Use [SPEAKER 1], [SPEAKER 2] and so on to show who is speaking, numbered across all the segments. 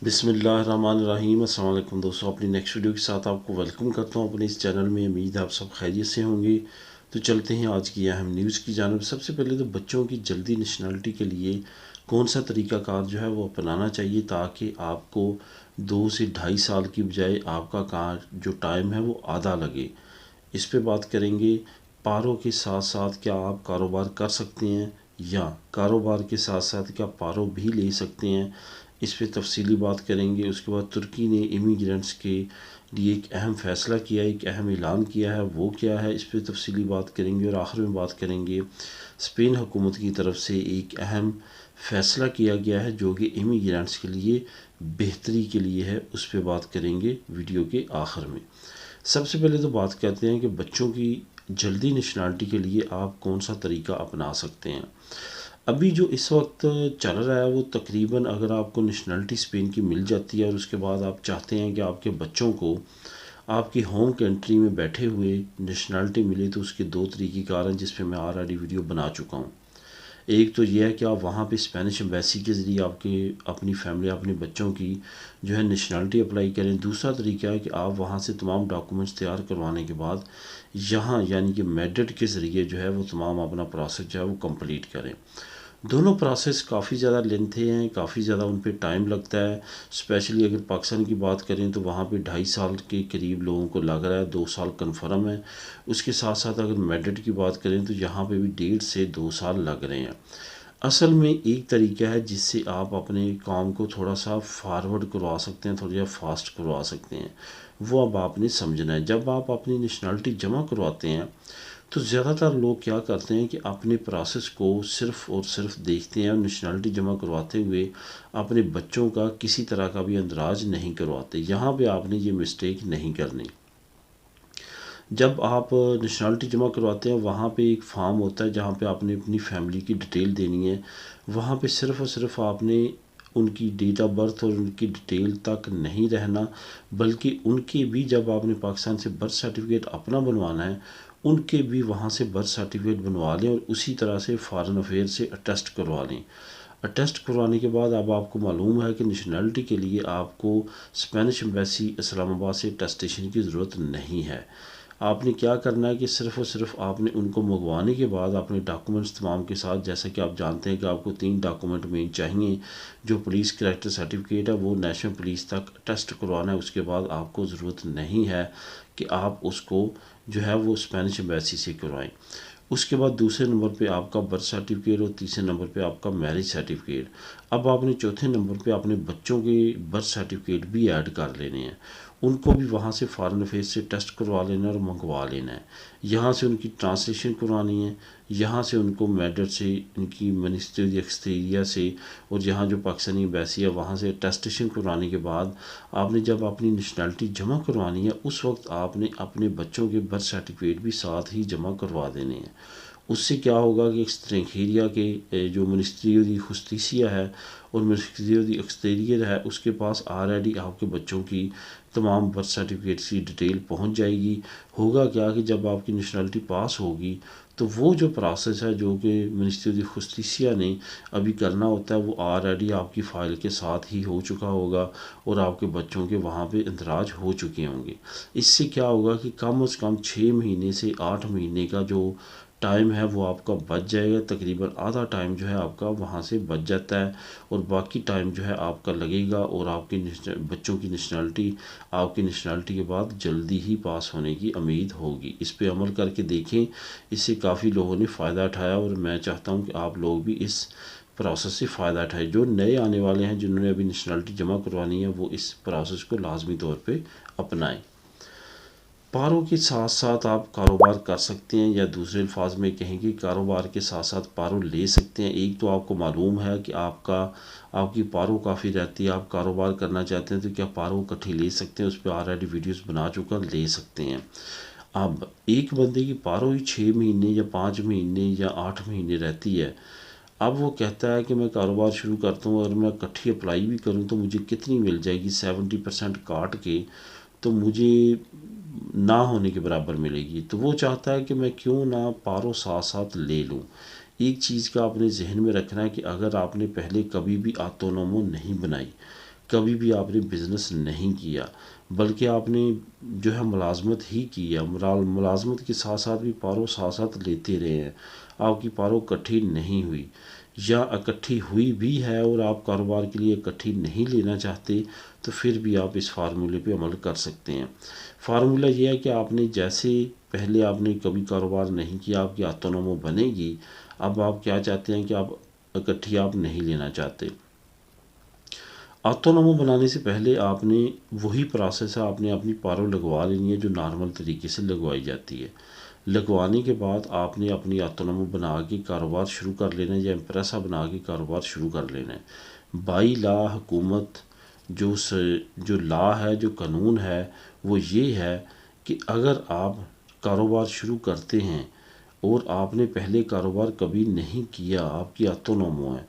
[SPEAKER 1] بسم اللہ الرحمن الرحیم۔ السلام علیکم دوستوں، اپنی نیکسٹ ویڈیو کے ساتھ آپ کو ویلکم کرتا ہوں اپنے اس چینل میں۔ امید ہے آپ سب خیریت سے ہوں گے۔ تو چلتے ہیں آج کی اہم نیوز کی جانب۔ سب سے پہلے تو بچوں کی جلدی نیشنلٹی کے لیے کون سا طریقہ کار جو ہے وہ اپنانا چاہیے تاکہ آپ کو 2 سے 2.5 سال کی بجائے آپ کا کار جو ٹائم ہے وہ آدھا لگے، اس پہ بات کریں گے۔ پاروں کے ساتھ ساتھ کیا آپ کاروبار کر سکتے ہیں یا کاروبار کے ساتھ ساتھ کیا پاروں بھی لے سکتے ہیں، اس پہ تفصیلی بات کریں گے۔ اس کے بعد ترکی نے امیگرینٹس کے لیے ایک اہم فیصلہ کیا ہے، ایک اہم اعلان کیا ہے، وہ کیا ہے، اس پہ تفصیلی بات کریں گے۔ اور آخر میں بات کریں گے اسپین حکومت کی طرف سے ایک اہم فیصلہ کیا گیا ہے جو کہ امیگرینٹس کے لیے بہتری کے لیے ہے، اس پہ بات کریں گے ویڈیو کے آخر میں۔ سب سے پہلے تو بات کرتے ہیں کہ بچوں کی جلدی نیشنلٹی کے لیے آپ کون سا طریقہ اپنا سکتے ہیں۔ ابھی جو اس وقت چل رہا ہے وہ تقریباً اگر آپ کو نیشنلٹی اسپین کی مل جاتی ہے اور اس کے بعد آپ چاہتے ہیں کہ آپ کے بچوں کو آپ کی ہوم کنٹری میں بیٹھے ہوئے نیشنلٹی ملے، تو اس کے 2 طریقہ کار ہیں جس پہ میں آلریڈی ویڈیو بنا چکا ہوں۔ ایک تو یہ ہے کہ آپ وہاں پہ اسپینش ایمبیسی کے ذریعے اپنی فیملی، اپنے بچوں کی جو ہے نیشنلٹی اپلائی کریں۔ دوسرا طریقہ ہے کہ آپ وہاں سے تمام ڈاکومنٹس تیار کروانے کے بعد یہاں یعنی کہ میڈٹ کے ذریعے جو ہے وہ تمام اپنا پروسیس جو ہے وہ کمپلیٹ کریں۔ دونوں پروسیس کافی زیادہ لینتھی ہیں، کافی زیادہ ان پہ ٹائم لگتا ہے۔ اسپیشلی اگر پاکستان کی بات کریں تو وہاں پہ 2.5 سال کے قریب لوگوں کو لگ رہا ہے، 2 سال کنفرم ہے۔ اس کے ساتھ ساتھ اگر میڈٹ کی بات کریں تو یہاں پہ بھی 1.5 سے 2 سال لگ رہے ہیں۔ اصل میں ایک طریقہ ہے جس سے آپ اپنے کام کو تھوڑا سا فارورڈ کروا سکتے ہیں، تھوڑا سا فاسٹ کروا سکتے ہیں، وہ اب آپ نے سمجھنا ہے۔ جب آپ اپنی نیشنلٹی جمع کرواتے ہیں تو زیادہ تر لوگ کیا کرتے ہیں کہ اپنے پروسیس کو صرف اور صرف دیکھتے ہیں اور نیشنلٹی جمع کرواتے ہوئے اپنے بچوں کا کسی طرح کا بھی اندراج نہیں کرواتے۔ یہاں پہ آپ نے یہ مسٹیک نہیں کرنی۔ جب آپ نیشنلٹی جمع کرواتے ہیں وہاں پہ ایک فارم ہوتا ہے جہاں پہ آپ نے اپنی فیملی کی ڈیٹیل دینی ہے۔ وہاں پہ صرف اور صرف آپ نے ان کی ڈیٹ آف برتھ اور ان کی ڈیٹیل تک نہیں رہنا، بلکہ ان کے بھی جب آپ نے پاکستان سے برتھ سرٹیفکیٹ اپنا بنوانا ہے ان کے بھی وہاں سے برتھ سرٹیفکیٹ بنوا لیں اور اسی طرح سے فارن افیئر سے اٹیسٹ کروا لیں۔ اٹیسٹ کروانے کے بعد اب آپ کو معلوم ہے کہ نیشنلٹی کے لیے آپ کو اسپینش ایمبیسی اسلام آباد سے اٹیسٹیشن کی ضرورت نہیں ہے۔ آپ نے کیا کرنا ہے کہ صرف اور صرف آپ نے ان کو منگوانے کے بعد اپنے ڈاکومنٹس تمام کے ساتھ، جیسا کہ آپ جانتے ہیں کہ آپ کو 3 ڈاکومنٹ مین چاہیے۔ جو پولیس کریکٹر سرٹیفکیٹ ہے وہ نیشنل پولیس تک ٹیسٹ کروانا ہے، اس کے بعد آپ کو ضرورت نہیں ہے کہ آپ اس کو جو ہے وہ اسپینش ایمبیسی سے کروائیں۔ اس کے بعد دوسرے نمبر پہ آپ کا برتھ سرٹیفکیٹ اور تیسرے نمبر پہ آپ کا میرج سرٹیفکیٹ۔ اب آپ نے چوتھے نمبر پہ اپنے بچوں کے برتھ سرٹیفکیٹ بھی ایڈ کر لینے ہیں، ان کو بھی وہاں سے فارن افیئرس سے ٹیسٹ کروا لینا اور منگوا لینا ہے۔ یہاں سے ان کی ٹرانسلیشن کروانی ہے، یہاں سے ان کو میڈر سے، ان کی منسٹری دی ایکسٹیریا سے اور یہاں جو پاکستانی ایمبیسی ہے وہاں سے ٹیسٹیشن کروانے کے بعد آپ نے جب اپنی نیشنلٹی جمع کروانی ہے اس وقت آپ نے اپنے بچوں کے برتھ سرٹیفکیٹ بھی ساتھ ہی جمع کروا دینے ہیں۔ اس سے کیا ہوگا کہ ایکسٹرینخیریا کے جو منسٹری دی جسٹیسیا ہے اور منسٹری دی ایکسٹیریئر ہے اس کے پاس آلریڈی آپ کے بچوں کی تمام برتھ سرٹیفکیٹس کی ڈیٹیل پہنچ جائے گی۔ ہوگا کیا کہ جب آپ کی نیشنلٹی پاس ہوگی تو وہ جو پروسیس ہے جو کہ منسٹری دی جسٹیسیا نے ابھی کرنا ہوتا ہے وہ آلریڈی آپ کی فائل کے ساتھ ہی ہو چکا ہوگا اور آپ کے بچوں کے وہاں پہ اندراج ہو چکے ہوں گے۔ اس سے کیا ہوگا کہ کم از کم 6 مہینے سے 8 مہینے کا جو ٹائم ہے وہ آپ کا بچ جائے گا۔ تقریباً آدھا ٹائم جو ہے آپ کا وہاں سے بچ جاتا ہے اور باقی ٹائم جو ہے آپ کا لگے گا اور آپ کے بچوں کی نیشنلٹی آپ کی نیشنلٹی کے بعد جلدی ہی پاس ہونے کی امید ہوگی۔ اس پہ عمل کر کے دیکھیں، اس سے کافی لوگوں نے فائدہ اٹھایا اور میں چاہتا ہوں کہ آپ لوگ بھی اس پروسیس سے فائدہ اٹھائیں۔ جو نئے آنے والے ہیں جنہوں نے ابھی نیشنلٹی جمع کروانی ہے وہ اس پروسیس کو لازمی طور پہ اپنائیں۔ پاروں کے ساتھ ساتھ آپ کاروبار کر سکتے ہیں، یا دوسرے الفاظ میں کہیں گے کاروبار کے ساتھ ساتھ پاروں لے سکتے ہیں۔ ایک تو آپ کو معلوم ہے کہ آپ کی پاروں کافی رہتی ہے، آپ کاروبار کرنا چاہتے ہیں تو کیا پاروں اکٹھی لے سکتے ہیں، اس پہ آلریڈی ویڈیوز بنا چکا، لے سکتے ہیں۔ اب ایک بندے کی پاروں ہی 6 مہینے یا 5 مہینے یا 8 مہینے رہتی ہے، اب وہ کہتا ہے کہ میں کاروبار شروع کرتا ہوں اور میں اکٹھی اپلائی بھی کروں تو مجھے کتنی مل جائے گی، 70% کاٹ کے تو مجھے نہ ہونے کے برابر ملے گی۔ تو وہ چاہتا ہے کہ میں کیوں نہ پاروں ساتھ ساتھ لے لوں۔ ایک چیز کا آپ نے ذہن میں رکھنا ہے کہ اگر آپ نے پہلے کبھی بھی آٹونومو نہیں بنائی، کبھی بھی آپ نے بزنس نہیں کیا، بلکہ آپ نے جو ہے ملازمت ہی کی ہے، ملازمت کے ساتھ ساتھ بھی پارو ساتھ ساتھ لیتے رہے ہیں، آپ کی پارو اکٹھی نہیں ہوئی، یا اکٹھی ہوئی بھی ہے اور آپ کاروبار کے لیے اکٹھی نہیں لینا چاہتے تو پھر بھی آپ اس فارمولے پہ عمل کر سکتے ہیں۔ فارمولہ یہ ہے کہ آپ نے جیسے پہلے آپ نے کبھی کاروبار نہیں کیا، آپ کی آٹونومو بنے گی، اب آپ کیا چاہتے ہیں کہ آپ اکٹھی آپ نہیں لینا چاہتے۔ آٹونومو بنانے سے پہلے آپ نے وہی پروسیس ہے، آپ نے اپنی پارو لگوا لینی ہے جو نارمل طریقے سے لگوائی جاتی ہے۔ لگوانے کے بعد آپ نے اپنی آٹونومو بنا کے کاروبار شروع کر لینا ہے یا امپریسا بنا کے کاروبار شروع کر لینا ہے۔ بائی لا حکومت جو لا ہے، جو قانون ہے وہ یہ ہے کہ اگر آپ کاروبار شروع کرتے ہیں اور آپ نے پہلے کاروبار کبھی نہیں کیا، آپ کی آٹونومو ہے،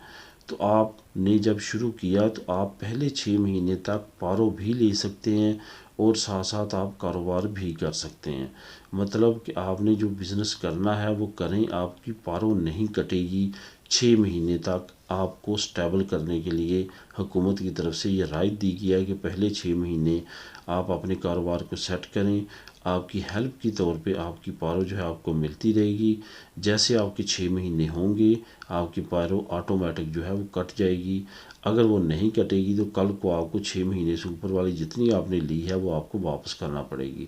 [SPEAKER 1] تو آپ نے جب شروع کیا تو آپ پہلے 6 مہینے تک پارو بھی لے سکتے ہیں اور ساتھ ساتھ آپ کاروبار بھی کر سکتے ہیں۔ مطلب کہ آپ نے جو بزنس کرنا ہے وہ کریں، آپ کی پارو نہیں کٹے گی۔ 6 مہینے تک آپ کو سٹیبل کرنے کے لیے حکومت کی طرف سے یہ رائد دی گیا ہے کہ پہلے 6 مہینے آپ اپنے کاروبار کو سیٹ کریں، آپ کی ہیلپ کی طور پہ آپ کی پارو جو ہے آپ کو ملتی رہے گی۔ جیسے آپ کے 6 مہینے ہوں گے آپ کی پارو آٹومیٹک جو ہے وہ کٹ جائے گی۔ اگر وہ نہیں کٹے گی تو کل کو آپ کو 6 مہینے سے اوپر والی جتنی آپ نے لی ہے وہ آپ کو واپس کرنا پڑے گی۔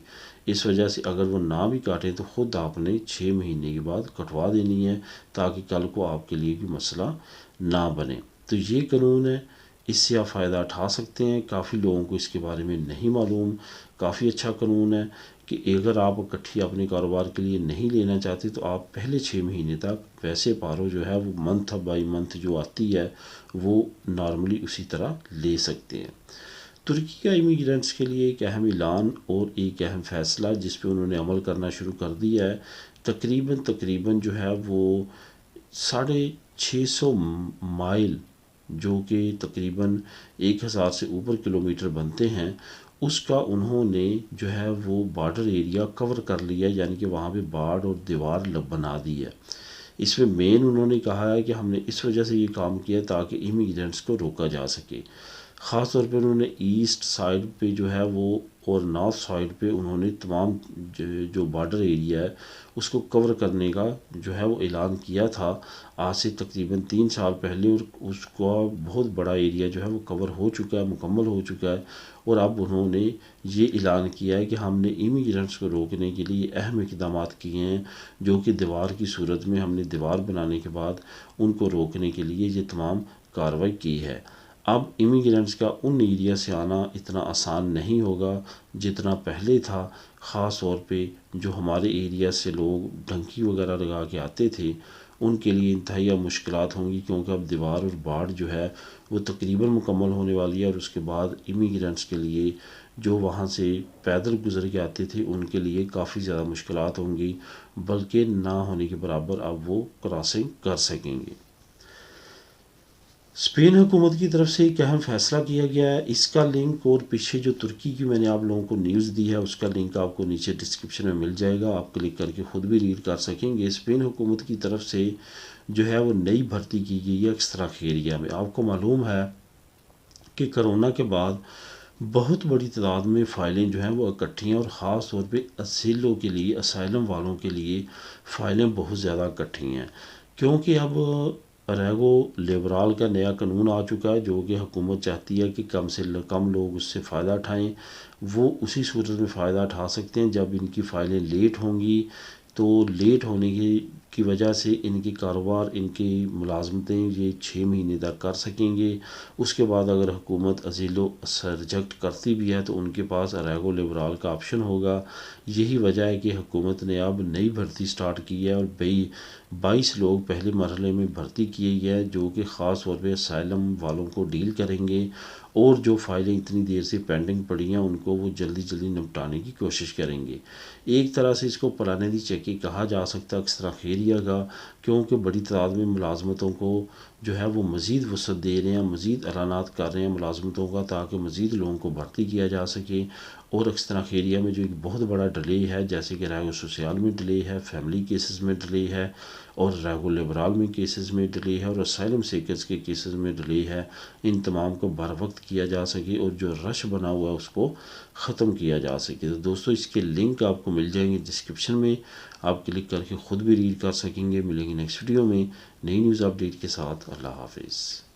[SPEAKER 1] اس وجہ سے اگر وہ نہ بھی کاٹیں تو خود آپ نے 6 مہینے کے بعد کٹوا دینی ہے تاکہ کل کو آپ کے لیے کوئی مسئلہ نہ بنے۔ تو یہ قانون ہے، اس سے آپ فائدہ اٹھا سکتے ہیں۔ کافی لوگوں کو اس کے بارے میں نہیں معلوم، کافی اچھا قانون ہے کہ اگر آپ اکٹھی اپنے کاروبار کے لیے نہیں لینا چاہتے تو آپ پہلے 6 مہینے تک ویسے پارو جو ہے وہ منتھ بائی منتھ جو آتی ہے وہ نارملی اسی طرح لے سکتے ہیں۔ ترکی کا امیگرینٹس کے لیے ایک اہم اعلان اور ایک اہم فیصلہ جس پہ انہوں نے عمل کرنا شروع کر دیا ہے۔ تقریباً جو ہے وہ 650 مائل جو کہ تقریباً 1000 سے اوپر کلومیٹر بنتے ہیں، اس کا انہوں نے جو ہے وہ بارڈر ایریا کور کر لیا، یعنی کہ وہاں پہ باڑ اور دیوار بنا دی ہے۔ اس میں مین انہوں نے کہا ہے کہ ہم نے اس وجہ سے یہ کام کیا تاکہ امیگرینٹس کو روکا جا سکے۔ خاص طور پہ انہوں نے ایسٹ سائڈ پہ جو ہے وہ اور نارتھ سائڈ پہ انہوں نے تمام جو بارڈر ایریا ہے اس کو کور کرنے کا جو ہے وہ اعلان کیا تھا آج سے تقریباً 3 سال پہلے، اور اس کا بہت بڑا ایریا جو ہے وہ کور ہو چکا ہے، مکمل ہو چکا ہے۔ اور اب انہوں نے یہ اعلان کیا ہے کہ ہم نے امیگرینٹس کو روکنے کے لیے اہم اقدامات کیے ہیں، جو کہ دیوار کی صورت میں ہم نے دیوار بنانے کے بعد ان کو روکنے کے لیے یہ تمام کارروائی کی ہے۔ اب امیگرینٹس کا ان ایریا سے آنا اتنا آسان نہیں ہوگا جتنا پہلے تھا، خاص طور پہ جو ہمارے ایریا سے لوگ ڈھنکی وغیرہ لگا کے آتے تھے ان کے لیے انتہائی مشکلات ہوں گی، کیونکہ اب دیوار اور باڑ جو ہے وہ تقریباً مکمل ہونے والی ہے، اور اس کے بعد امیگرینٹس کے لیے جو وہاں سے پیدل گزر کے آتے تھے ان کے لیے کافی زیادہ مشکلات ہوں گی، بلکہ نہ ہونے کے برابر اب وہ کراسنگ کر سکیں گے۔ اسپین حکومت کی طرف سے ایک اہم فیصلہ کیا گیا ہے، اس کا لنک اور پیچھے جو ترکی کی میں نے آپ لوگوں کو نیوز دی ہے اس کا لنک آپ کو نیچے ڈسکرپشن میں مل جائے گا، آپ کلک کر کے خود بھی ریڈ کر سکیں گے۔ اسپین حکومت کی طرف سے جو ہے وہ نئی بھرتی کی گئی ہے ایکسٹرا ایریا میں۔ آپ کو معلوم ہے کہ کرونا کے بعد بہت بڑی تعداد میں فائلیں جو ہیں وہ اکٹھی ہیں، اور خاص طور پہ اسیلوں کے لیے، اسائلم والوں کے لیے فائلیں بہت زیادہ اکٹھی ہیں، کیونکہ اب ریگو لیبرال کا نیا قانون آ چکا ہے جو کہ حکومت چاہتی ہے کہ کم سے کم لوگ اس سے فائدہ اٹھائیں۔ وہ اسی صورت میں فائدہ اٹھا سکتے ہیں جب ان کی فائلیں لیٹ ہوں گی، تو لیٹ ہونے کی وجہ سے ان کے کاروبار، ان کی ملازمتیں یہ 6 مہینے تک کر سکیں گے۔ اس کے بعد اگر حکومت ازیلو ریجیکٹ کرتی بھی ہے تو ان کے پاس ریگو لیبرال کا آپشن ہوگا۔ یہی وجہ ہے کہ حکومت نے اب نئی بھرتی سٹارٹ کی ہے، اور 22 لوگ پہلے مرحلے میں بھرتی کیے گئے ہیں جو کہ خاص طور پہ اسائلم والوں کو ڈیل کریں گے، اور جو فائلیں اتنی دیر سے پینڈنگ پڑی ہیں ان کو وہ جلدی نمٹانے کی کوشش کریں گے۔ ایک طرح سے اس کو پرانے دی چیکی کہا جا سکتا ہے ایکسٹرا خیریہ کا، کیونکہ بڑی تعداد میں ملازمتوں کو جو ہے وہ مزید وسعت دے رہے ہیں، مزید اعلانات کر رہے ہیں ملازمتوں کا تاکہ مزید لوگوں کو بھرتی کیا جا سکے، اور اکثر ایریا میں جو ایک بہت بڑا ڈیلے ہے، جیسے کہ ریگو سوسیال میں ڈیلے ہے، فیملی کیسز میں ڈیلے ہے، اور ریگو لیبرال میں کیسز میں ڈیلے ہے، اور اسائلم سیکرز کے کیسز میں ڈیلے ہے، ان تمام کو بر وقت کیا جا سکے اور جو رش بنا ہوا ہے اس کو ختم کیا جا سکے۔ تو دوستو اس کے لنک آپ کو مل جائیں گے ڈسکرپشن میں، آپ کلک کر کے خود بھی ریڈ کر سکیں گے۔ ملیں گے نیکسٹ ویڈیو میں نئی نیوز اپڈیٹ کے ساتھ۔ اللہ حافظ۔